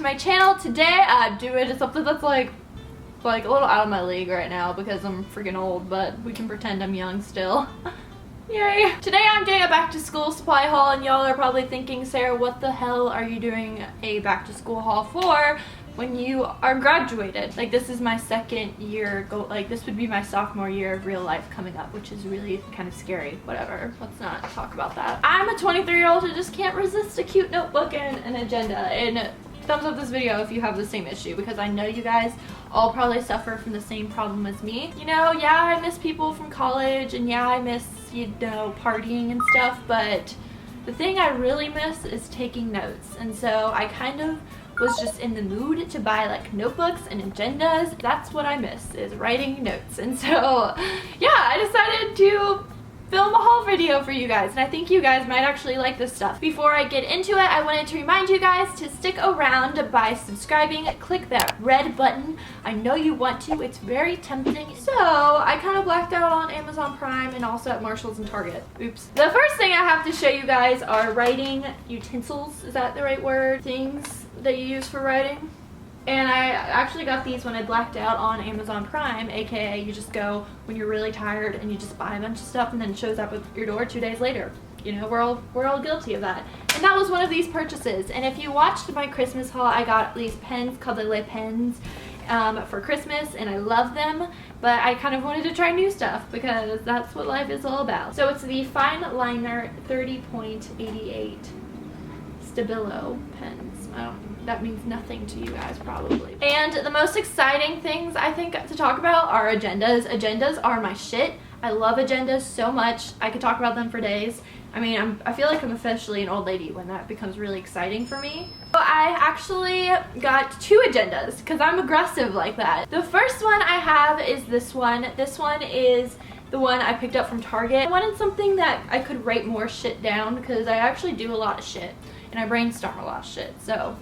my channel. Today I'm doing something that's like a little out of my league right now because I'm freaking old, but we can pretend I'm young still. Yay! Today I'm doing a back to school supply haul, and y'all are probably thinking, Sarah, what the hell are you doing a back to school haul for when you are graduated? Like, this is my second year, this would be my sophomore year of real life coming up, which is really kind of scary. Whatever, let's not talk about that. I'm a 23-year-old who just can't resist a cute notebook and an agenda, and thumbs up this video if you have the same issue, because I know you guys all probably suffer from the same problem as me. You know, yeah, I miss people from college, and yeah, I miss, you know, partying and stuff, but the thing I really miss is taking notes. And so I kind of was just in the mood to buy like notebooks and agendas. That's what I miss, is writing notes. And so yeah, I decided to film a haul video for you guys, and I think you guys might actually like this stuff. Before I get into it, I wanted to remind you guys to stick around by subscribing. Click that red button. I know you want to, it's very tempting. So I kind of blacked out on Amazon Prime and also at Marshall's and Target. Oops. The first thing I have to show you guys are writing utensils. Is that the right word? Things that you use for writing. And I actually got these when I blacked out on Amazon Prime, aka you just go when you're really tired and you just buy a bunch of stuff and then it shows up at your door 2 days later. You know, we're all guilty of that. And that was one of these purchases. And if you watched my Christmas haul, I got these pens called the Les Pens for Christmas, and I love them, but I kind of wanted to try new stuff because that's what life is all about. So it's the Fine Liner 30.88 Stabilo pens. That means nothing to you guys probably. And the most exciting things I think to talk about are agendas. Agendas are my shit. I love agendas so much. I could talk about them for days. I mean, I feel like I'm officially an old lady when that becomes really exciting for me. So I actually got 2 agendas because I'm aggressive like that. The first one I have is this one. This one is the one I picked up from Target. I wanted something that I could write more shit down because I actually do a lot of shit and I brainstorm a lot of shit. So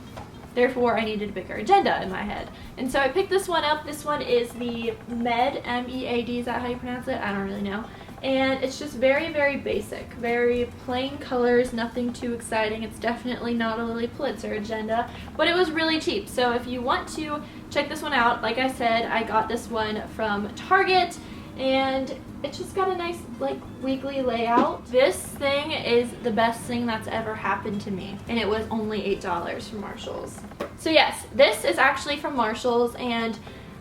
therefore, I needed a bigger agenda in my head. And so I picked this one up. This one is the MEAD, M-E-A-D, is that how you pronounce it? I don't really know. And it's just very, very basic. Very plain colors, nothing too exciting. It's definitely not a Lily Pulitzer agenda, but it was really cheap. So if you want to check this one out, like I said, I got this one from Target, and it's just got a nice like weekly layout. This thing is the best thing that's ever happened to me, and it was only $8 from Marshall's. So yes, this is actually from Marshall's, and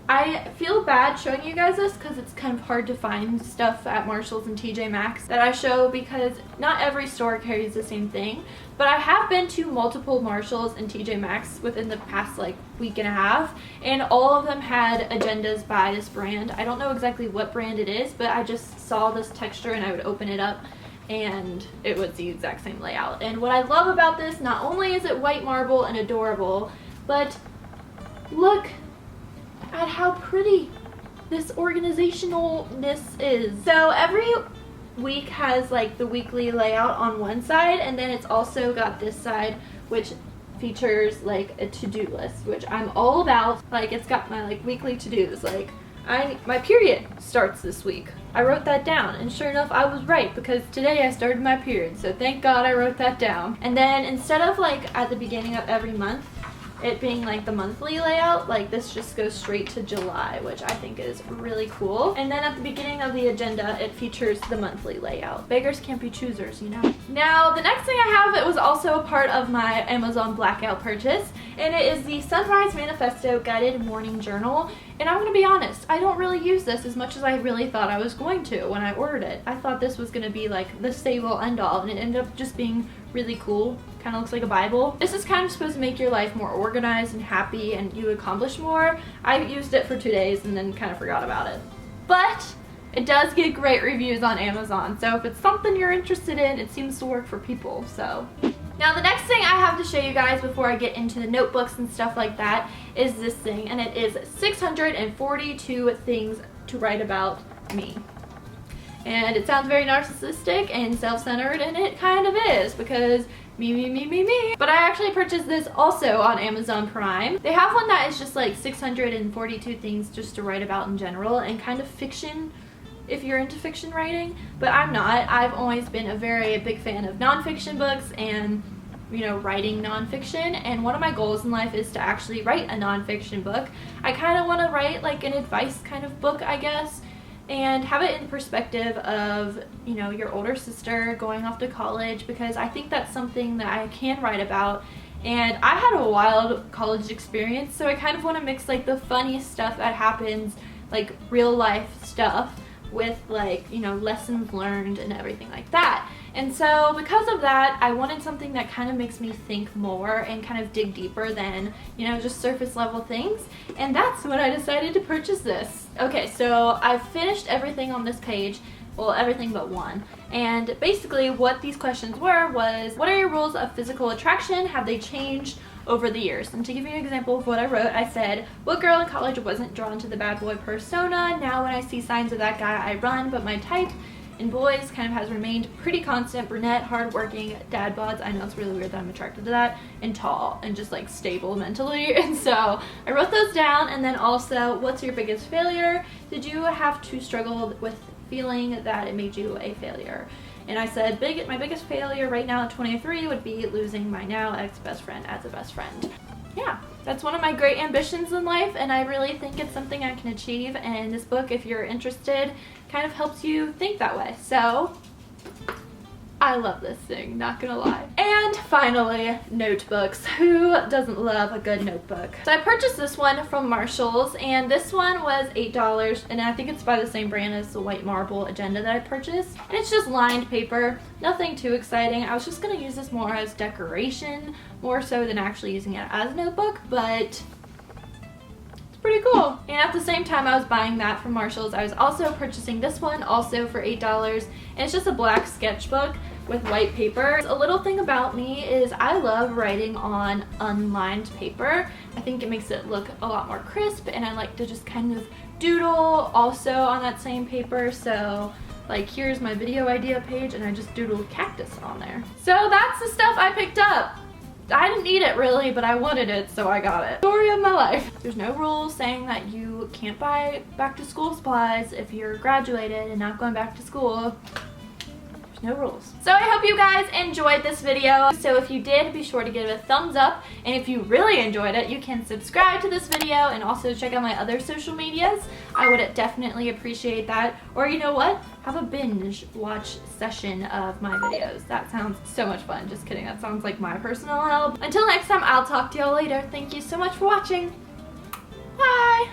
I feel bad showing you guys this because it's kind of hard to find stuff at Marshall's and TJ Maxx that I show because not every store carries the same thing. But I have been to multiple Marshall's and TJ Maxx within the past like week and a half, and all of them had agendas by this brand. I don't know exactly what brand it is, but I just saw this texture and I would open it up and it was the exact same layout. And what I love about this, not only is it white marble and adorable, but look at how pretty this organizationalness is. So every week has like the weekly layout on one side, and then it's also got this side which features like a to-do list, which I'm all about. Like, it's got my like weekly to-dos, like my period starts this week. I wrote that down, and sure enough I was right because today I started my period, so thank God I wrote that down. And then instead of like at the beginning of every month it being like the monthly layout, like this just goes straight to July, which I think is really cool. And then at the beginning of the agenda it features the monthly layout. Beggars can't be choosers, you know. Now the next thing I have, it was also a part of my Amazon blackout purchase, and it is the Sunrise Manifesto Guided Morning Journal. And I'm gonna be honest, I don't really use this as much as I really thought I was going to when I ordered it. I thought this was gonna be like the save-all end-all, and it ended up just being really cool. Kind of looks like a Bible. This is kind of supposed to make your life more organized and happy and you accomplish more. I used it for 2 days and then kind of forgot about it. But it does get great reviews on Amazon, so if it's something you're interested in, it seems to work for people, so. Now the next thing I have to show you guys before I get into the notebooks and stuff like that is this thing, and it is 642 things to write about me. And it sounds very narcissistic and self-centered, and it kind of is because me, me, me, me, me. But I actually purchased this also on Amazon Prime. They have one that is just like 642 things just to write about in general, and kind of fiction if you're into fiction writing, but I'm not. I've always been a very big fan of nonfiction books, and you know, writing nonfiction, and one of my goals in life is to actually write a nonfiction book. I kind of want to write like an advice kind of book, I guess, and have it in perspective of, you know, your older sister going off to college, because I think that's something that I can write about. And I had a wild college experience, so I kind of want to mix like the funny stuff that happens, like real life stuff, with like, you know, lessons learned and everything like that. And so because of that, I wanted something that kind of makes me think more and kind of dig deeper than, you know, just surface level things. And that's when I decided to purchase this. Okay, so I've finished everything on this page. Well, everything but one. And basically what these questions were was, what are your rules of physical attraction? Have they changed over the years? And to give you an example of what I wrote, I said, what girl in college wasn't drawn to the bad boy persona? Now when I see signs of that guy, I run, but my type in boys kind of has remained pretty constant. Brunette, hardworking, dad bods. I know it's really weird that I'm attracted to that. And tall and just like stable mentally. And so I wrote those down. And then also, what's your biggest failure? Did you have to struggle with feeling that it made you a failure? And I said, my biggest failure right now at 23 would be losing my now ex-best friend as a best friend. Yeah, that's one of my great ambitions in life, and I really think it's something I can achieve, and this book, if you're interested, kind of helps you think that way. So I love this thing, not gonna lie. And finally, notebooks. Who doesn't love a good notebook? So I purchased this one from Marshall's, and this one was $8, and I think it's by the same brand as the White Marble Agenda that I purchased. And it's just lined paper, nothing too exciting. I was just gonna use this more as decoration, more so than actually using it as a notebook, but pretty cool. And at the same time I was buying that from Marshall's, I was also purchasing this one, also for $8, and it's just a black sketchbook with white paper. A little thing about me is I love writing on unlined paper. I think it makes it look a lot more crisp, and I like to just kind of doodle also on that same paper. So like, here's my video idea page, and I just doodled cactus on there. So that's the stuff I picked up. I didn't need it really, but I wanted it, so I got it. Story of my life. There's no rules saying that you can't buy back to school supplies if you're graduated and not going back to school. There's no rules. So I hope you guys enjoyed this video. So if you did, be sure to give it a thumbs up. And if you really enjoyed it, you can subscribe to this video and also check out my other social medias. I would definitely appreciate that. Or you know what? Have a binge watch session of my videos. That sounds so much fun. Just kidding. That sounds like my personal help. Until next time, I'll talk to y'all later. Thank you so much for watching. Bye!